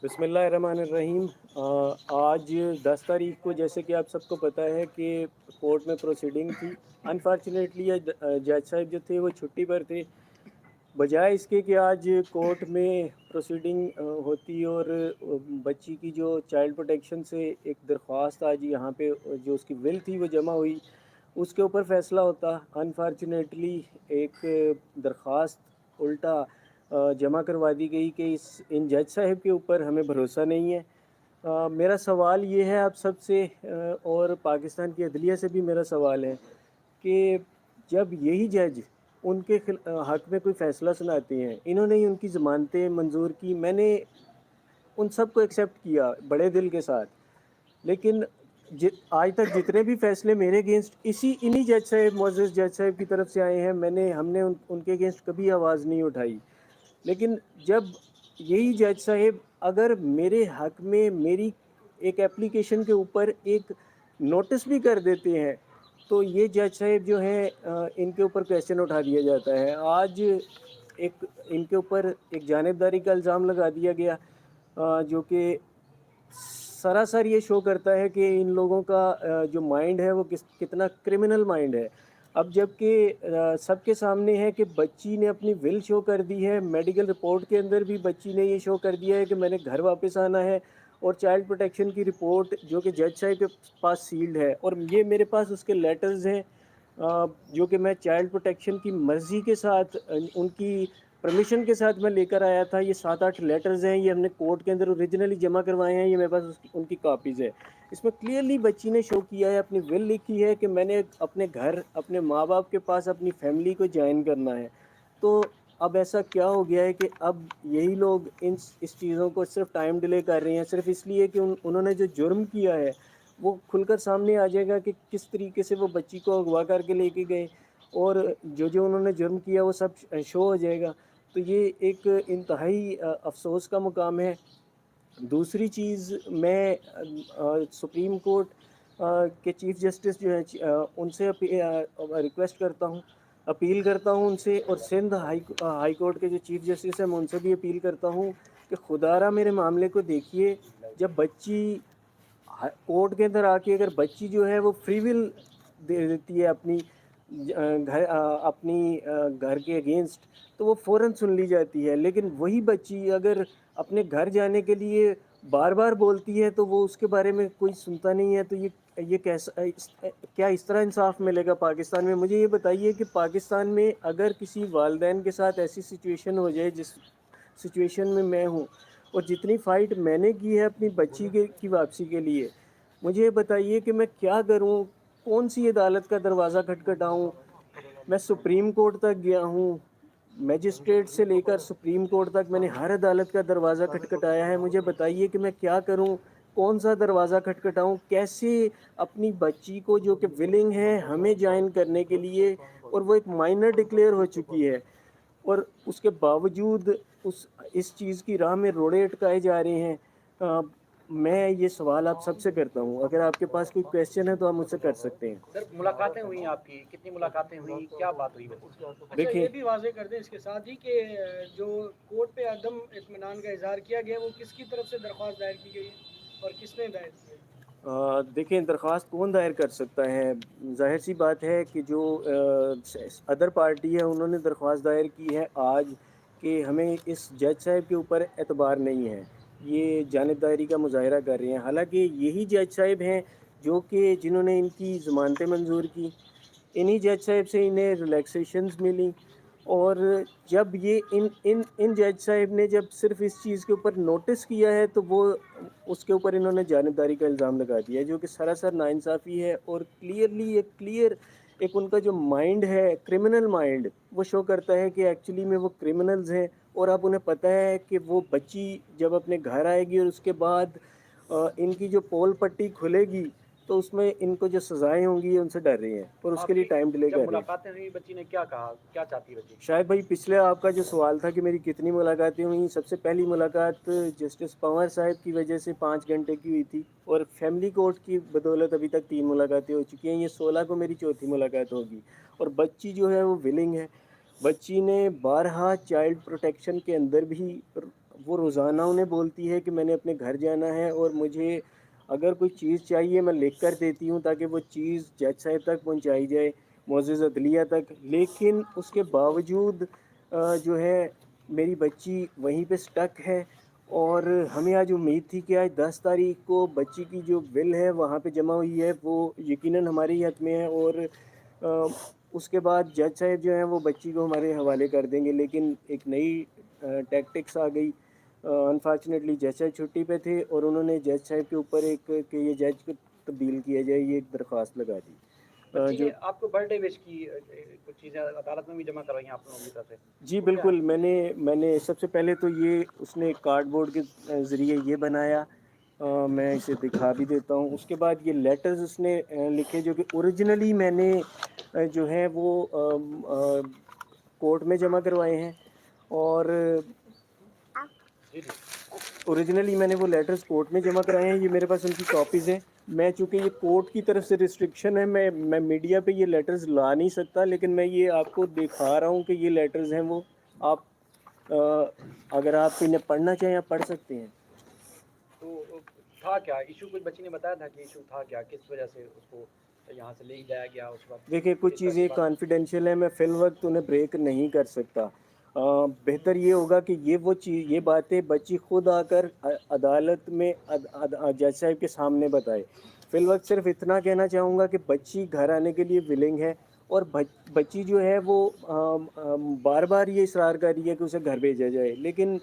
بسم اللہ الرحمن الرحیم۔ آج 10 تاریخ کو جیسے کہ آپ سب کو پتہ ہے کہ کورٹ میں پروسیڈنگ تھی۔ انفارچونیٹلی جج صاحب جو تھے وہ چھٹی پر تھے، بجائے اس کے کہ آج کورٹ میں پروسیڈنگ ہوتی اور بچی کی جو چائلڈ پروٹیکشن سے ایک درخواست آج یہاں پہ جو اس کی ول تھی وہ جمع ہوئی، اس کے اوپر فیصلہ ہوتا۔ انفارچونیٹلی ایک درخواست الٹا جمع کروا دی گئی کہ ان جج صاحب کے اوپر ہمیں بھروسہ نہیں ہے۔ میرا سوال یہ ہے آپ سب سے، اور پاکستان کی عدلیہ سے بھی میرا سوال ہے کہ جب یہی جج ان کے حق میں کوئی فیصلہ سناتے ہیں، انہوں نے ہی ان کی ضمانتیں منظور کی، میں نے ان سب کو ایکسیپٹ کیا بڑے دل کے ساتھ، لیکن آج تک جتنے بھی فیصلے میرے اگینسٹ انہی جج صاحب، معزز جج صاحب کی طرف سے آئے ہیں، ہم نے ان کے اگینسٹ کبھی آواز نہیں اٹھائی۔ لیکن جب یہی جج صاحب اگر میرے حق میں میری ایک اپلیکیشن کے اوپر ایک نوٹس بھی کر دیتے ہیں تو یہ جج صاحب جو ہیں ان کے اوپر کویسچن اٹھا دیا جاتا ہے۔ آج ایک ان کے اوپر ایک جانبداری کا الزام لگا دیا گیا، جو کہ سراسر یہ شو کرتا ہے کہ ان لوگوں کا جو مائنڈ ہے وہ کتنا کرمنل مائنڈ ہے۔ اب جب کہ سب کے سامنے ہے کہ بچی نے اپنی ول شو کر دی ہے، میڈیکل رپورٹ کے اندر بھی بچی نے یہ شو کر دیا ہے کہ میں نے گھر واپس آنا ہے، اور چائلڈ پروٹیکشن کی رپورٹ جو کہ جج صاحب کے پاس سیلڈ ہے، اور یہ میرے پاس اس کے لیٹرز ہیں جو کہ میں چائلڈ پروٹیکشن کی مرضی کے ساتھ، ان کی پرمیشن کے ساتھ میں لے کر آیا تھا۔ یہ 7-8 لیٹرز ہیں، یہ ہم نے کورٹ کے اندر اوریجنلی جمع کروائے ہیں، یہ میرے پاس ان کی کاپیز ہے۔ اس میں کلیئرلی بچی نے شو کیا ہے، اپنی ول لکھی ہے کہ میں نے اپنے گھر، اپنے ماں باپ کے پاس اپنی فیملی کو جوائن کرنا ہے۔ تو اب ایسا کیا ہو گیا ہے کہ اب یہی لوگ اس چیزوں کو صرف ٹائم ڈیلے کر رہے ہیں، صرف اس لیے کہ انہوں نے جو جرم کیا ہے وہ کھل کر سامنے آ جائے گا کہ کس طریقے سے وہ بچی کو اغوا کر کے لے کے گئے، اور جو انہوں نے جرم کیا وہ سب شو ہو جائے گا۔ تو یہ ایک انتہائی افسوس کا مقام ہے۔ دوسری چیز، میں سپریم کورٹ کے چیف جسٹس جو ہیں ان سے ریکویسٹ کرتا ہوں، اپیل کرتا ہوں ان سے، اور سندھ ہائی کورٹ کے جو چیف جسٹس ہیں میں ان سے بھی اپیل کرتا ہوں کہ خدا را میرے معاملے کو دیکھیے۔ جب بچی کورٹ کے اندر آ کے اگر بچی جو ہے وہ فری ول دے دیتی ہے اپنی گھر کے اگینسٹ، تو وہ فوراً سن لی جاتی ہے، لیکن وہی بچی اگر اپنے گھر جانے کے لیے بار بار بولتی ہے تو وہ اس کے بارے میں کوئی سنتا نہیں ہے۔ تو یہ کیا اس طرح انصاف ملے گا پاکستان میں؟ مجھے یہ بتائیے کہ پاکستان میں اگر کسی والدین کے ساتھ ایسی سچویشن ہو جائے جس سچویشن میں ہوں، اور جتنی فائٹ میں نے کی ہے اپنی بچی کی واپسی کے لیے، مجھے یہ بتائیے کہ میں کیا کروں، کون سی عدالت کا دروازہ کھٹکھٹاؤں؟ میں سپریم کورٹ تک گیا ہوں، میجسٹریٹ سے لے کر سپریم کورٹ تک میں نے ہر عدالت کا دروازہ کھٹکھٹایا ہے۔ مجھے بتائیے کہ میں کیا کروں، کون سا دروازہ کھٹکھٹاؤں، کیسے اپنی بچی کو جو کہ ولنگ ہے ہمیں جوائن کرنے کے لیے، اور وہ ایک مائنر ڈکلیئر ہو چکی ہے، اور اس کے باوجود اس چیز کی راہ میں روڑے اٹکائے جا رہے ہیں۔ میں یہ سوال آپ سب سے کرتا ہوں، اگر آپ کے پاس کوئی کویسچن ہے تو آپ مجھ سے کر سکتے ہیں۔ سر ملاقاتیں ہوئی آپ کی، کتنی ملاقاتیں ہوئی، کیا بات ہوئی؟ اچھا دیکھیں، یہ بھی واضح کر دیں اس کے ساتھ ہی کہ جو کورٹ پہ عدم اطمینان کا اظہار کیا گیا وہ کس کی طرف سے درخواست دائر کی گئی ہے اور کس نے دائر کی ہے؟ دیکھیں، درخواست کون دائر کر سکتا ہے؟ ظاہر سی بات ہے کہ جو ادر پارٹی ہے انہوں نے درخواست دائر کی ہے آج کہ ہمیں اس جج صاحب کے اوپر اعتبار نہیں ہے، یہ جانبداری کا مظاہرہ کر رہے ہیں، حالانکہ یہی جج صاحب ہیں جو کہ جنہوں نے ان کی ضمانتیں منظور کی، انہی جج صاحب سے انہیں ریلیکسیشنز ملی، اور جب یہ ان جج صاحب نے جب صرف اس چیز کے اوپر نوٹس کیا ہے تو وہ اس کے اوپر انہوں نے جانبداری کا الزام لگا دیا ہے، جو کہ سراسر ناانصافی ہے، اور ایک ان کا جو مائنڈ ہے، کرمنل مائنڈ، وہ شو کرتا ہے کہ ایکچولی میں وہ کرمنلز ہیں، اور اب انہیں پتہ ہے کہ وہ بچی جب اپنے گھر آئے گی اور اس کے بعد ان کی جو پول پٹی کھلے گی تو اس میں ان کو جو سزائیں ہوں گی ان سے ڈر رہے ہیں، اور اس کے آپ لیے کی ٹائم ڈیلے جب کر رہے ہیں۔ ملاقاتیں ہوئی بچی نے کیا کہا، کیا چاہتی ہے بچی؟ شاید بھائی پچھلے آپ کا جو سوال تھا کہ میری کتنی ملاقاتیں ہوئیں، سب سے پہلی ملاقات جسٹس پنور صاحب کی وجہ سے 5 گھنٹے کی ہوئی تھی، اور فیملی کورٹ کی بدولت ابھی تک 3 ملاقاتیں ہو چکی ہیں، یہ 16 کو میری چوتھی ملاقات ہوگی، اور بچی جو ہے وہ ولنگ ہے۔ بچی نے بارہا چائلڈ پروٹیکشن کے اندر بھی وہ روزانہ انہیں بولتی ہے کہ میں نے اپنے گھر جانا ہے اور مجھے اگر کوئی چیز چاہیے میں لکھ کر دیتی ہوں تاکہ وہ چیز جج صاحب تک پہنچائی جائے، معزز عدلیہ تک، لیکن اس کے باوجود جو ہے میری بچی وہیں پہ سٹک ہے۔ اور ہمیں آج امید تھی کہ آج 10 تاریخ کو بچی کی جو ول ہے وہاں پہ جمع ہوئی ہے وہ یقیناً ہمارے ہی حق میں ہے، اور اس کے بعد جج صاحب جو ہیں وہ بچی کو ہمارے حوالے کر دیں گے، لیکن ایک نئی ٹیکٹکس آ گئی۔ انفارچونیٹلی جج صاحب چھٹی پہ تھے اور انہوں نے جج صاحب کے اوپر ایک کہ یہ جج کو تبدیل کیا جائے یہ ایک درخواست لگا دی۔ بچی جو نے آپ کو برتھ ڈے وش کی، کچھ چیزیں عدالت میں بھی جمع کروائی ہیں آپ لوگوں کی طرف سے؟ جی وہ کیا ہے؟ بالکل، میں نے سب سے پہلے تو یہ اس نے کارڈ بورڈ کے ذریعے یہ بنایا، میں اسے دکھا بھی دیتا ہوں۔ اس کے بعد یہ لیٹرز اس نے لکھے جو کہ اوریجنلی میں نے جو ہے وہ کورٹ میں جمع کروائے ہیں، اور جی جی اوریجنلی میں نے وہ لیٹرز کورٹ میں جمع کرائے ہیں، یہ میرے پاس ان کی کاپیز ہیں۔ میں چونکہ یہ کورٹ کی طرف سے ریسٹرکشن ہے، میں میڈیا پہ یہ لیٹرز لا نہیں سکتا، لیکن میں یہ آپ کو دکھا رہا ہوں کہ یہ لیٹرز ہیں وہ آپ اگر آپ انہیں پڑھنا چاہیں آپ پڑھ سکتے ہیں۔ تو تھا کیا ایشو؟ کچھ بچی نے بتایا تھا کہ ایشو تھا کیا، کس وجہ سے اس کو یہاں سے لے جایا گیا اس وقت؟ دیکھیں کچھ کس طرح کی چیزیں بات؟ کانفیڈینشیل ہیں، میں فی الوقت انہیں بریک نہیں کر سکتا۔ بہتر یہ ہوگا کہ یہ باتیں بچی خود آ کر عدالت میں جج صاحب کے سامنے بتائے۔ فی الوقت صرف اتنا کہنا چاہوں گا کہ بچی گھر آنے کے لیے ولنگ ہے، اور بچی جو ہے وہ بار بار یہ اصرار کر رہی ہے کہ اسے گھر بھیجا جائے، لیکن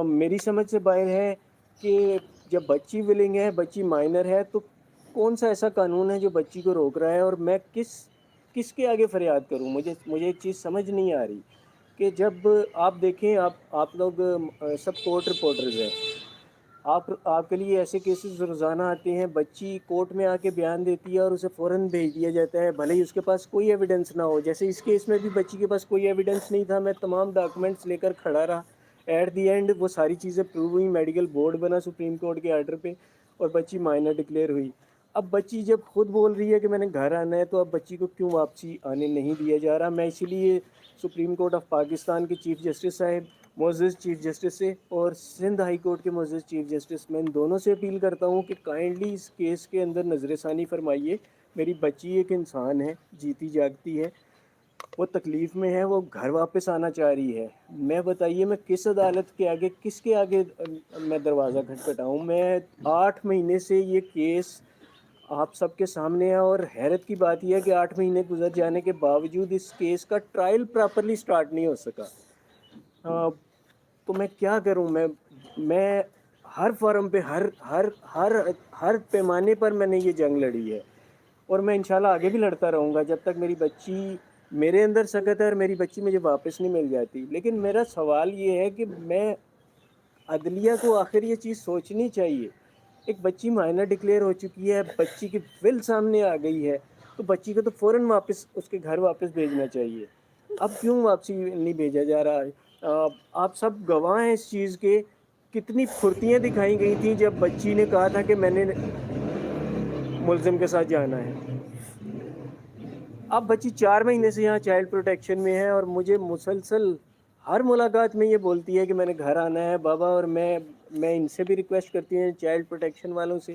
میری سمجھ سے باہر ہے کہ جب بچی ولنگ ہے، بچی مائنر ہے، تو کون سا ایسا قانون ہے جو بچی کو روک رہا ہے؟ اور میں کس کے آگے فریاد کروں؟ مجھے ایک چیز سمجھ نہیں آ رہی کہ جب آپ دیکھیں آپ لوگ سب کورٹ رپورٹرز ہیں، آپ کے لیے ایسے کیسز روزانہ آتے ہیں، بچی کورٹ میں آ کے بیان دیتی ہے اور اسے فوراً بھیج دیا جاتا ہے بھلے ہی اس کے پاس کوئی ایویڈنس نہ ہو۔ جیسے اس کیس میں بھی بچی کے پاس کوئی ایویڈنس نہیں تھا، میں تمام ڈاکومنٹس لے کر کھڑا رہا، ایٹ دی اینڈ وہ ساری چیزیں پروو ہوئی، میڈیکل بورڈ بنا سپریم کورٹ کے آرڈر پہ، اور بچی مائنر ڈکلیئر ہوئی۔ اب بچی جب خود بول رہی ہے کہ میں نے گھر آنا ہے، تو اب بچی کو کیوں واپسی آنے نہیں دیا جا رہا؟ میں اسی لیے سپریم کورٹ آف پاکستان کے چیف جسٹس صاحب، معزز چیف جسٹس سے، اور سندھ ہائی کورٹ کے معزز چیف جسٹس، میں ان دونوں سے اپیل کرتا ہوں کہ کائنڈلی اس کیس کے اندر نظر ثانی فرمائیے۔ میری بچی ایک انسان ہے، جیتی جاگتی ہے، وہ تکلیف میں ہے، وہ گھر واپس آنا چاہ رہی ہے۔ میں بتائیے میں کس عدالت کے آگے، کس کے آگے میں دروازہ کھٹکھٹاؤں؟ میں 8 مہینے سے یہ کیس آپ سب کے سامنے ہے، اور حیرت کی بات یہ ہے کہ 8 مہینے گزر جانے کے باوجود اس کیس کا ٹرائل پراپرلی سٹارٹ نہیں ہو سکا۔ تو میں کیا کروں؟ میں ہر فارم پہ ہر پیمانے پر میں نے یہ جنگ لڑی ہے، اور میں انشاءاللہ آگے بھی لڑتا رہوں گا جب تک میری بچی میرے اندر سکت ہے اور میری بچی مجھے واپس نہیں مل جاتی۔ لیکن میرا سوال یہ ہے کہ میں عدلیہ کو آخر یہ چیز سوچنی چاہیے، ایک بچی مائنر ڈکلیئر ہو چکی ہے، بچی کی ول سامنے آ گئی ہے، تو بچی کو تو فوراً واپس اس کے گھر واپس بھیجنا چاہیے۔ اب کیوں واپسی نہیں بھیجا جا رہا ہے؟ آپ سب گواہ ہیں اس چیز کے، کتنی پھرتیاں دکھائی گئی تھیں جب بچی نے کہا تھا کہ میں نے ملزم کے ساتھ جانا ہے۔ اب بچی 4 مہینے سے یہاں چائلڈ پروٹیکشن میں ہے، اور مجھے مسلسل ہر ملاقات میں یہ بولتی ہے کہ میں نے گھر آنا ہے بابا، اور میں ان سے بھی ریکویسٹ کرتی ہوں چائلڈ پروٹیکشن والوں سے،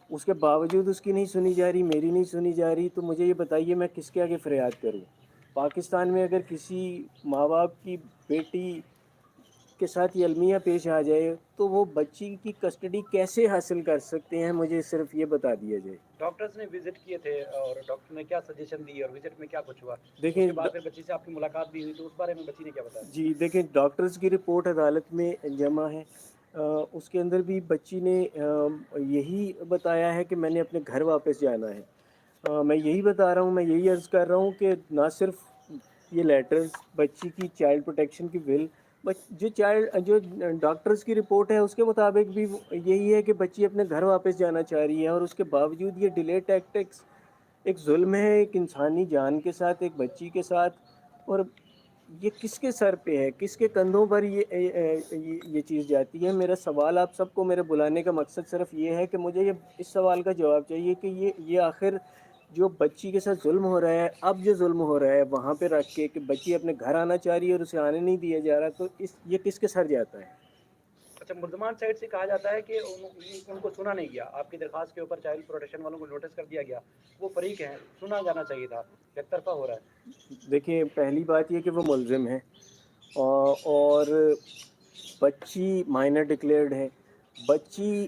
اس کے باوجود اس کی نہیں سنی جا رہی، میری نہیں سنی جا رہی۔ تو مجھے یہ بتائیے میں کس کے آگے فریاد کروں؟ پاکستان میں اگر کسی ماں باپ کی بیٹی کے ساتھ یہ المیہ پیش آ جائے تو وہ بچی کی کسٹڈی کیسے حاصل کر سکتے ہیں؟ مجھے صرف یہ بتا دیا جائے۔ ڈاکٹرز نے وزٹ کیے تھے اور ڈاکٹر نے کیا سجیشن دی، اور وزٹ میں کیا کچھ ہوا؟ اس دیکھیں کے بعد پھر بچی سے آپ کی ملاقات بھی ہوئی، تو اس بارے میں بچی نے کیا بتایا؟ جی دیکھیں، ڈاکٹرز کی رپورٹ عدالت میں جمع ہے، اس کے اندر بھی بچی نے یہی بتایا ہے کہ میں نے اپنے گھر واپس جانا ہے۔ میں یہی بتا رہا ہوں، میں یہی عرض کر رہا ہوں کہ نہ صرف یہ لیٹرز، بچی کی چائلڈ پروٹیکشن کی ول، جو ڈاکٹرز کی رپورٹ ہے اس کے مطابق بھی یہی ہے کہ بچی اپنے گھر واپس جانا چاہ رہی ہے، اور اس کے باوجود یہ ڈیلے ٹیکٹکس ایک ظلم ہے ایک انسانی جان کے ساتھ، ایک بچی کے ساتھ۔ اور یہ کس کے سر پہ ہے، کس کے کندھوں پر یہ چیز جاتی ہے؟ میرا سوال آپ سب کو میرے بلانے کا مقصد صرف یہ ہے کہ مجھے اس سوال کا جواب چاہیے کہ یہ آخر جو بچی کے ساتھ ظلم ہو رہا ہے، اب جو ظلم ہو رہا ہے وہاں پہ رکھ کے کہ بچی اپنے گھر آنا چاہ رہی ہے اور اسے آنے نہیں دیا جا رہا، تو یہ کس کے سر جاتا ہے؟ اچھا، ملزمان سائڈ سے کہا جاتا ہے کہ ان کو سنا نہیں گیا، آپ کی درخواست کے اوپر چائلڈ پروٹیکشن والوں کو نوٹس کر دیا گیا، وہ فریق ہیں، سنا جانا چاہیے تھا، یک طرفہ ہو رہا ہے۔ دیکھیے پہلی بات یہ کہ وہ ملزم ہیں اور بچی مائنر ڈکلیئرڈ ہے. بچی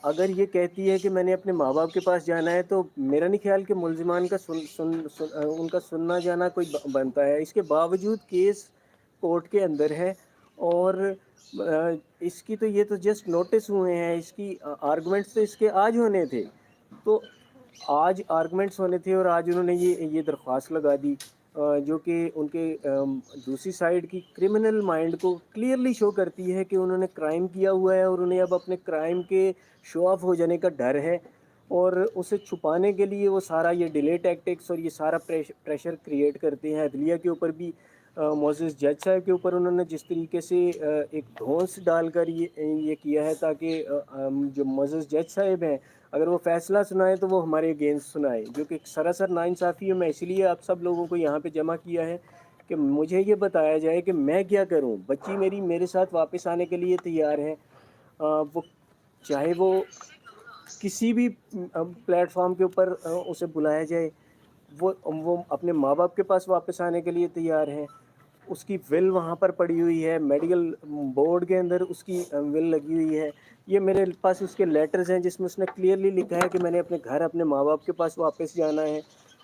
اگر یہ کہتی ہے کہ میں نے اپنے ماں باپ کے پاس جانا ہے تو میرا نہیں خیال کہ ملزمان کا ان کا سننا جانا کوئی بنتا ہے. اس کے باوجود کیس کورٹ کے اندر ہے اور اس کی تو یہ تو جسٹ نوٹس ہوئے ہیں. اس کی آرگومنٹس تو اس کے آج ہونے تھے، تو آج آرگومنٹس ہونے تھے اور آج انہوں نے یہ درخواست لگا دی جو کہ ان کے دوسری سائڈ کی کرمنل مائنڈ کو کلیئرلی شو کرتی ہے کہ انہوں نے کرائم کیا ہوا ہے اور انہیں اب اپنے کرائم کے شو آف ہو جانے کا ڈر ہے، اور اسے چھپانے کے لیے وہ سارا یہ ڈیلے ٹیکٹکس اور یہ سارا پریشر کریٹ کرتے ہیں. عدلیہ کے اوپر بھی معزز جج صاحب کے اوپر انہوں نے جس طریقے سے ایک دھونس ڈال کر یہ کیا ہے تاکہ جو معزز جج صاحب ہیں اگر وہ فیصلہ سنائے تو وہ ہمارے اگینسٹ سنائے، جو کہ سراسر ناانصافی ہے. میں اسی لیے آپ سب لوگوں کو یہاں پہ جمع کیا ہے کہ مجھے یہ بتایا جائے کہ میں کیا کروں. بچی میرے ساتھ واپس آنے کے لیے تیار ہے، وہ چاہے وہ کسی بھی پلیٹ فارم کے اوپر اسے بلایا جائے، وہ اپنے ماں باپ کے پاس واپس آنے کے لیے تیار ہے. اس کی ول وہاں پر پڑی ہوئی ہے، میڈیکل بورڈ کے اندر اس کی ول لگی ہوئی ہے. یہ میرے پاس اس کے لیٹرز ہیں جس میں اس نے کلیئرلی لکھا ہے کہ میں نے اپنے گھر اپنے ماں باپ کے پاس واپس جانا ہے.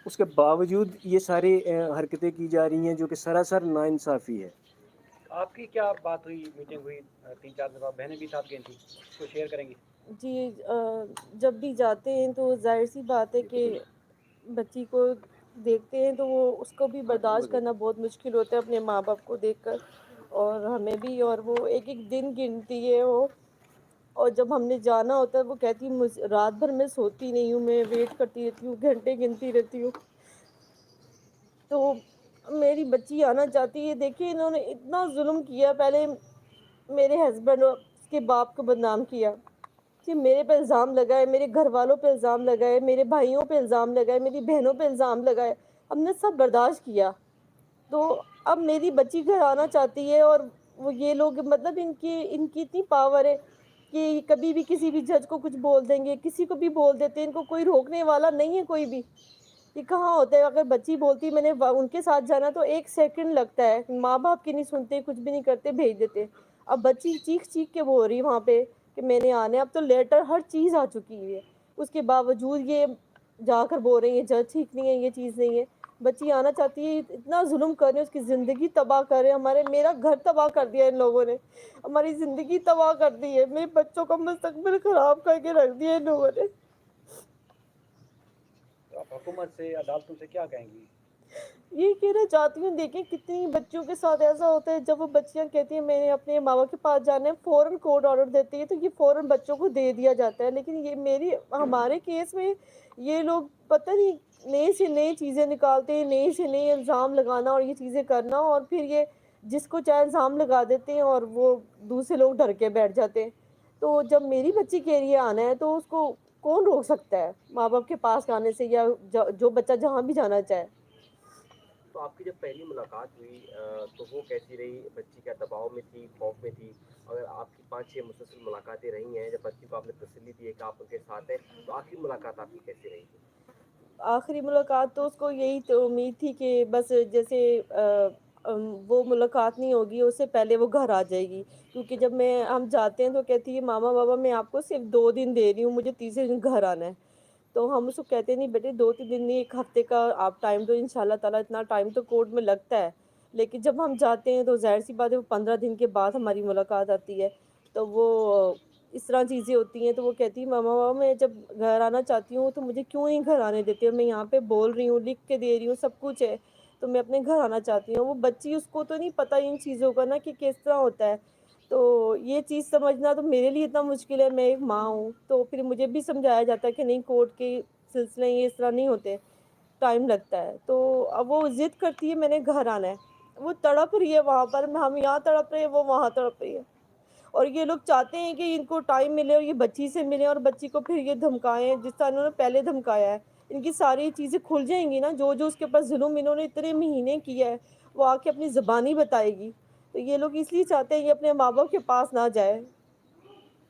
اس کے باوجود یہ ساری حرکتیں کی جا رہی ہیں جو کہ سراسر ناانصافی ہے. آپ کی کیا بات ہوئی، میٹنگ ہوئی 3-4 دفعہ، بہنیں بھی ساتھ گئی تھیں، اس کو شیئر کریں گی؟ جی جب بھی جاتے ہیں تو ظاہر سی بات ہے کہ بچی کو دیکھتے ہیں تو وہ اس کو بھی برداشت کرنا بہت مشکل ہوتا ہے اپنے ماں باپ کو دیکھ کر، اور ہمیں بھی. اور وہ ایک ایک دن گنتی ہے وہ، اور جب ہم نے جانا ہوتا ہے وہ کہتی ہے رات بھر میں سوتی نہیں ہوں، میں ویٹ کرتی رہتی ہوں، گھنٹے گنتی رہتی ہوں. تو میری بچی آنا چاہتی ہے. دیکھیے انہوں نے اتنا ظلم کیا، پہلے میرے ہسبینڈ اور اس کے باپ کو بدنام کیا کہ میرے پہ الزام لگائے، میرے گھر والوں پہ الزام لگائے، میرے بھائیوں پہ الزام لگائے، میری بہنوں پہ الزام لگائے. ہم نے سب برداشت کیا. تو اب میری بچی گھر آنا چاہتی ہے اور وہ یہ لوگ مطلب ان کی اتنی پاور ہے کہ کبھی بھی کسی بھی جج کو کچھ بول دیں گے، کسی کو بھی بول دیتے ہیں. ان کو کوئی روکنے والا نہیں ہے کوئی بھی. یہ کہاں ہوتا ہے اگر بچی بولتی میں نے ان کے ساتھ جانا تو 1 سیکنڈ لگتا ہے، ماں باپ کی نہیں سنتے، کچھ بھی نہیں کرتے، بھیج دیتے. اب بچی چیخ کے بول رہی وہاں پہ کہ میں نے آنا ہے. اب تو لیٹر ہر چیز آ چکی ہے، اس کے باوجود یہ جا کر بول رہی ہیں جج ٹھیک نہیں ہے، یہ چیز نہیں ہے. بچی آنا چاہتی ہے، اتنا ظلم کر رہے ہیں، اس کی زندگی تباہ کر رہے ہیں. میرا گھر تباہ کر دیا ان لوگوں نے، ہماری زندگی تباہ کر دی ہے، میرے بچوں کا مستقبل خراب کر کے رکھ دیا ان لوگوں نے. تو آپ حکومت سے، عدالتوں سے کیا کہیں گی؟ یہ کہنا چاہتی ہوں، دیکھیں کتنی بچیوں کے ساتھ ایسا ہوتا ہے جب وہ بچیاں کہتی ہیں میں نے اپنے ماں باپ کے پاس جانا ہے، فوراً کورٹ آرڈر دیتی ہے تو یہ فوراً بچوں کو دے دیا جاتا ہے. لیکن یہ ہمارے کیس میں یہ لوگ پتہ نہیں نئے سے نئی چیزیں نکالتے ہیں، نئے سے نئے الزام لگانا اور یہ چیزیں کرنا، اور پھر یہ جس کو چاہے الزام لگا دیتے ہیں اور وہ دوسرے لوگ ڈر کے بیٹھ جاتے ہیں. تو جب میری بچی کہہ رہی ہے آنا ہے تو اس کو کون روک سکتا ہے ماں باپ کے پاس آنے سے، یا جو بچہ جہاں بھی جانا چاہے. تو آپ کی جب پہلی ملاقات ہوئی تو وہ کیسی رہی؟ بچی کیا دباؤ میں تھی، خوف میں تھی؟ اگر آپ کی 5-6 مسلسل ملاقاتیں رہی ہیں، جب بچی کو آپ نے تسلی دی ہے کہ آپ ان کے ساتھ ہیں، تو آخری ملاقات آپ کی کیسی رہی؟ آخری ملاقات تو اس کو یہی تو امید تھی کہ بس جیسے وہ ملاقات نہیں ہوگی اس سے پہلے وہ گھر آ جائے گی. کیونکہ جب ہم جاتے ہیں تو کہتی ہے ماما بابا میں آپ کو صرف 2 دن دے رہی ہوں، مجھے تیسرے دن گھر آنا ہے. تو ہم اس کو کہتے نہیں بیٹے 2-3 دن نہیں، 1 ہفتے کا آپ ٹائم دو، انشاءاللہ تعالیٰ اتنا ٹائم تو کورٹ میں لگتا ہے. لیکن جب ہم جاتے ہیں تو ظاہر سی بات ہے وہ 15 دن کے بعد ہماری ملاقات آتی ہے. تو وہ اس طرح چیزیں ہوتی ہیں. تو وہ کہتی ہے ماما بابا میں جب گھر آنا چاہتی ہوں تو مجھے کیوں نہیں گھر آنے دیتے، اور میں یہاں پہ بول رہی ہوں، لکھ کے دے رہی ہوں، سب کچھ ہے، تو میں اپنے گھر آنا چاہتی ہوں. وہ بچی اس کو تو نہیں پتہ ان چیزوں کا نا کہ کس طرح ہوتا ہے. تو یہ چیز سمجھنا تو میرے لیے اتنا مشکل ہے، میں ایک ماں ہوں. تو پھر مجھے بھی سمجھایا جاتا ہے کہ نہیں کورٹ کے سلسلے یہ اس طرح نہیں ہوتے، ٹائم لگتا ہے. تو اب وہ ضد کرتی ہے میں نے گھر آنا ہے. وہ تڑپ رہی ہے وہاں پر، ہم یہاں تڑپ رہے ہیں، وہ وہاں تڑپ رہی ہے. اور یہ لوگ چاہتے ہیں کہ ان کو ٹائم ملے اور یہ بچی سے ملے اور بچی کو پھر یہ دھمکائیں جس طرح انہوں نے پہلے دھمکایا ہے. ان کی ساری چیزیں کھل جائیں گی نا، جو اس کے پاس ظلم انہوں نے اتنے مہینے کیا ہے وہ آ کے اپنی زبانی بتائے گی. تو یہ لوگ اس لیے چاہتے ہیں یہ اپنے ماں باپ کے پاس نہ جائے.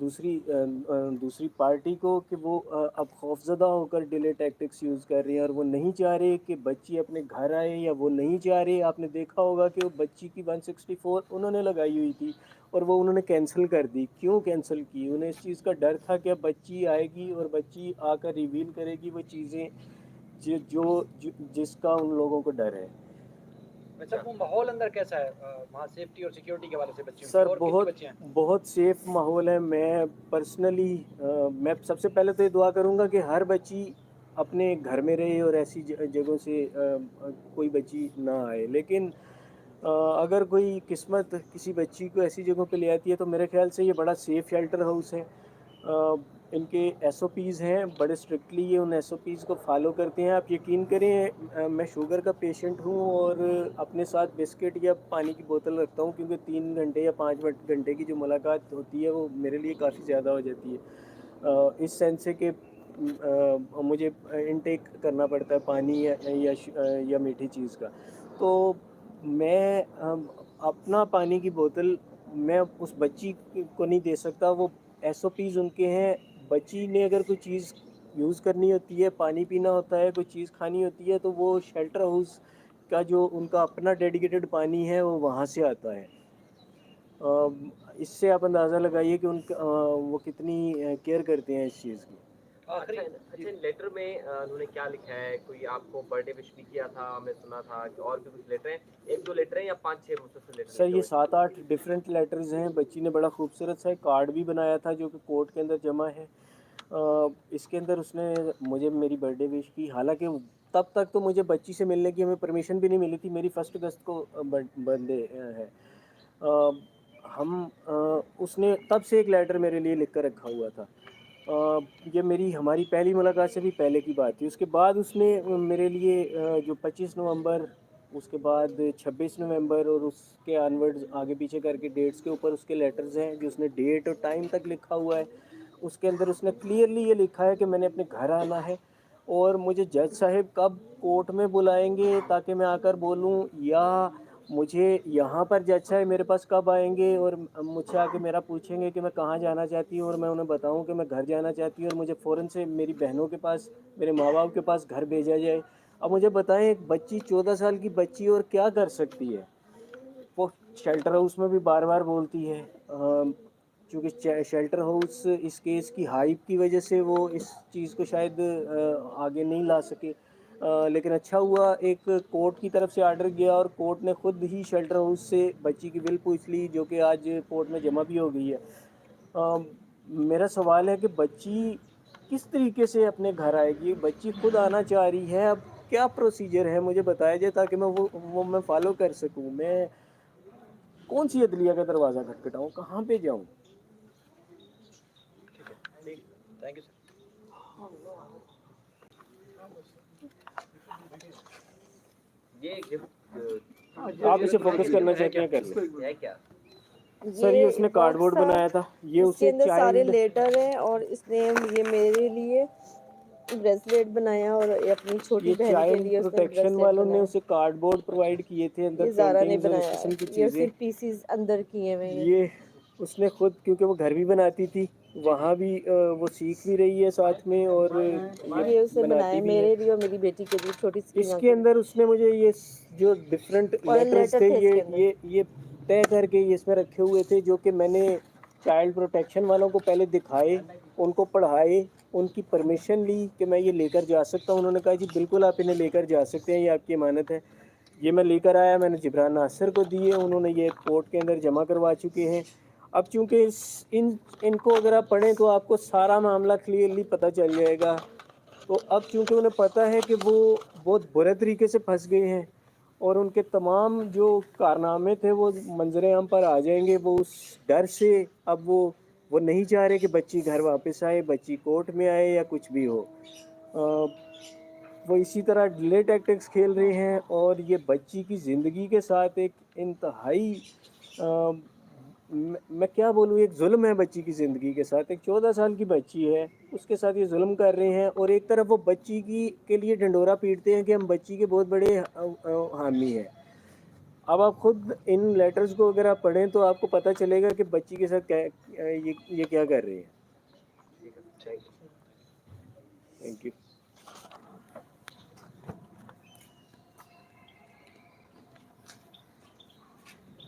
دوسری پارٹی کو کہ وہ اب خوفزدہ ہو کر ڈیلے ٹیکٹکس یوز کر رہی ہیں اور وہ نہیں چاہ رہے کہ بچی اپنے گھر آئے، یا وہ نہیں چاہ رہے. آپ نے دیکھا ہوگا کہ وہ بچی کی 164 انہوں نے لگائی ہوئی تھی اور وہ انہوں نے کینسل کر دی. کیوں کینسل کی؟ انہیں اس چیز کا ڈر تھا کہ اب بچی آئے گی اور بچی آ کر ریویل کرے گی وہ چیزیں جس کا ان لوگوں کو ڈر ہے. اچھا، وہ ماحول اندر کیسا ہے وہاں سیفٹی اور سیکیورٹی کے حوالے سے بچیوں کی؟ سر اور کتنی بچیاں ہیں؟ بہت سیف ماحول ہے. میں پرسنلی میں سب سے پہلے تو یہ دعا کروں گا کہ ہر بچی اپنے گھر میں رہے اور ایسی جگہوں سے کوئی بچی نہ آئے. لیکن اگر کوئی قسمت کسی بچی کو ایسی جگہوں پہ لے آتی ہے تو میرے خیال سے یہ بڑا سیف شیلٹر ہاؤس ہے. ان کے ایس او پیز ہیں، بڑے اسٹرکٹلی یہ ان ایس او پیز کو فالو کرتے ہیں. آپ یقین کریں میں شوگر کا پیشنٹ ہوں اور اپنے ساتھ بسکٹ یا پانی کی بوتل رکھتا ہوں، کیونکہ 3 گھنٹے یا 5 گھنٹے کی جو ملاقات ہوتی ہے وہ میرے لیے کافی زیادہ ہو جاتی ہے، اس سینس سے کہ مجھے انٹیک کرنا پڑتا ہے پانی یا میٹھی چیز کا. تو میں اپنا پانی کی بوتل میں اس بچی کو نہیں دے سکتا. وہ ایس او پیز ان کے ہیں. بچی نے اگر کوئی چیز یوز کرنی ہوتی ہے، پانی پینا ہوتا ہے، کوئی چیز کھانی ہوتی ہے، تو وہ شیلٹر ہاؤس کا جو ان کا اپنا ڈیڈیکیٹڈ پانی ہے وہ وہاں سے آتا ہے. اس سے آپ اندازہ لگائیے کہ وہ کتنی کیئر کرتے ہیں اس چیز کی. آخری اچھا، لیٹر میں انہوں نے کیا لکھا ہے؟ کوئی آپ کو برتھ ڈے وش بھی کیا تھا؟ ہم نے سنا تھا کہ اور بھی کچھ لیٹر ہیں. 1-2 لیٹر ہیں یا 5-6 مسلسل لیٹر سر لکھے یہ ہوئے؟ 7-8 ڈفرینٹ لیٹرز ہیں. بچی نے بڑا خوبصورت سا ایک کارڈ بھی بنایا تھا جو کہ کورٹ کے اندر جمع ہے. اس کے اندر اس نے مجھے میری برتھ ڈے وش کی. حالانکہ تب تک تو مجھے بچی سے ملنے کی ہمیں پرمیشن بھی نہیں ملی تھی. میری 1 اگست کو برتھ ڈے ہے. اس نے تب سے ایک لیٹر میرے لیے لکھ کر رکھا ہوا تھا. یہ ہماری پہلی ملاقات سے بھی پہلے کی بات تھی. اس کے بعد اس نے میرے لیے جو 25 نومبر، اس کے بعد 26 نومبر اور اس کے آنورڈز آگے پیچھے کر کے ڈیٹس کے اوپر اس کے لیٹرز ہیں جو اس نے ڈیٹ اور ٹائم تک لکھا ہوا ہے. اس کے اندر اس نے کلیئرلی یہ لکھا ہے کہ میں نے اپنے گھر آنا ہے اور مجھے جج صاحب کب کورٹ میں بلائیں گے تاکہ میں آ کر بولوں، یا مجھے یہاں پر جج صاحب میرے پاس کب آئیں گے اور مجھ سے آ کے میرا پوچھیں گے کہ میں کہاں جانا چاہتی ہوں، اور میں انہیں بتاؤں کہ میں گھر جانا چاہتی ہوں اور مجھے فوراً سے میری بہنوں کے پاس، میرے ماں باپ کے پاس گھر بھیجا جائے. اب مجھے بتائیں ایک بچی 14 سال کی بچی اور کیا کر سکتی ہے؟ وہ شیلٹر ہاؤس میں بھی بار بار بولتی ہے. چونکہ شیلٹر ہاؤس اس کیس کی ہائپ کی وجہ سے وہ اس چیز کو شاید آگے نہیں لا سکے. لیکن اچھا ہوا ایک کورٹ کی طرف سے آرڈر گیا اور کورٹ نے خود ہی شیلٹر ہاؤس سے بچی کی ول پوچھ لی، جو کہ آج کورٹ میں جمع بھی ہو گئی ہے. میرا سوال ہے کہ بچی کس طریقے سے اپنے گھر آئے گی؟ بچی خود آنا چاہ رہی ہے. اب کیا پروسیجر ہے مجھے بتایا جائے تاکہ میں وہ میں فالو کر سکوں. میں کون سی عدلیہ کا دروازہ کھٹکھٹاؤں؟ کہاں پہ جاؤں؟ ٹھیک، تھینک یو سر. یہ گفٹ آپ اسے فوکس کرنا چاہتے ہیں کر لیں. ہے کیا؟ سر یہ اس نے کارڈ بورڈ بنایا تھا. یہ اس کے اسے اندر سارے چائلڈ لیٹر ہیں اور اس نے یہ میرے لیے بریسلیٹ بنایا اور اپنی چھوٹی یہ بہن کے چائلڈ لیے اس نے پروٹیکشن بریسلیٹ والوں نے بنایا. اسے کارڈ بورڈ پرووائڈ کیے تھے اندر یہ زارا نے پینٹنگز اور اس بنایا، قسم کی یہ چیزیں. صرف پیسز اندر کیے ہوئے ہیں. یہ اس نے خود، کیونکہ وہ گھر بھی بناتی تھی وہاں بھی وہ سیکھ بھی رہی ہے ساتھ میں اور یہ اس نے بناتی بنایا بھی ہے. میرے لیے اور میری بیٹی کے لیے، چھوٹی اس سکینہ کے کے اندر اس نے مجھے یہ جو ڈفرینٹ فوائل لیٹرز لیٹر تھے اس کے اندر. یہ طے کر کے یہ اس میں رکھے ہوئے تھے، جو کہ میں نے چائلڈ پروٹیکشن والوں کو پہلے دکھائے، ان کو پڑھائے، ان کی پرمیشن لی کہ میں یہ لے کر جا سکتا ہوں. انہوں نے کہا جی بالکل آپ انہیں لے کر جا سکتے ہیں، یہ آپ کی امانت ہے. یہ میں لے کر آیا، میں نے جبران ناصر کو دیے، انہوں نے یہ کورٹ کے اندر جمع کروا چکے ہیں. اب چونکہ ان کو اگر آپ پڑھیں تو آپ کو سارا معاملہ کلیئرلی پتہ چل جائے گا. تو اب چونکہ انہیں پتہ ہے کہ وہ بہت برے طریقے سے پھنس گئے ہیں اور ان کے تمام جو کارنامے تھے وہ منظر عام پر آ جائیں گے، وہ اس ڈر سے اب وہ نہیں چاہ رہے کہ بچی گھر واپس آئے، بچی کورٹ میں آئے یا کچھ بھی ہو. وہ اسی طرح ڈیلے ٹیکٹکس کھیل رہے ہیں اور یہ بچی کی زندگی کے ساتھ ایک انتہائی میں کیا بولوں، ایک ظلم ہے بچی کی زندگی کے ساتھ. ایک 14 سال کی بچی ہے، اس کے ساتھ یہ ظلم کر رہے ہیں اور ایک طرف وہ بچی کے لیے ڈنڈورا پیٹتے ہیں کہ ہم بچی کے بہت بڑے حامی ہیں. اب آپ خود ان لیٹرز کو اگر آپ پڑھیں تو آپ کو پتہ چلے گا کہ بچی کے ساتھ یہ کیا کر رہی ہے. ٹھیک ہے، تھینک یو. Thank you.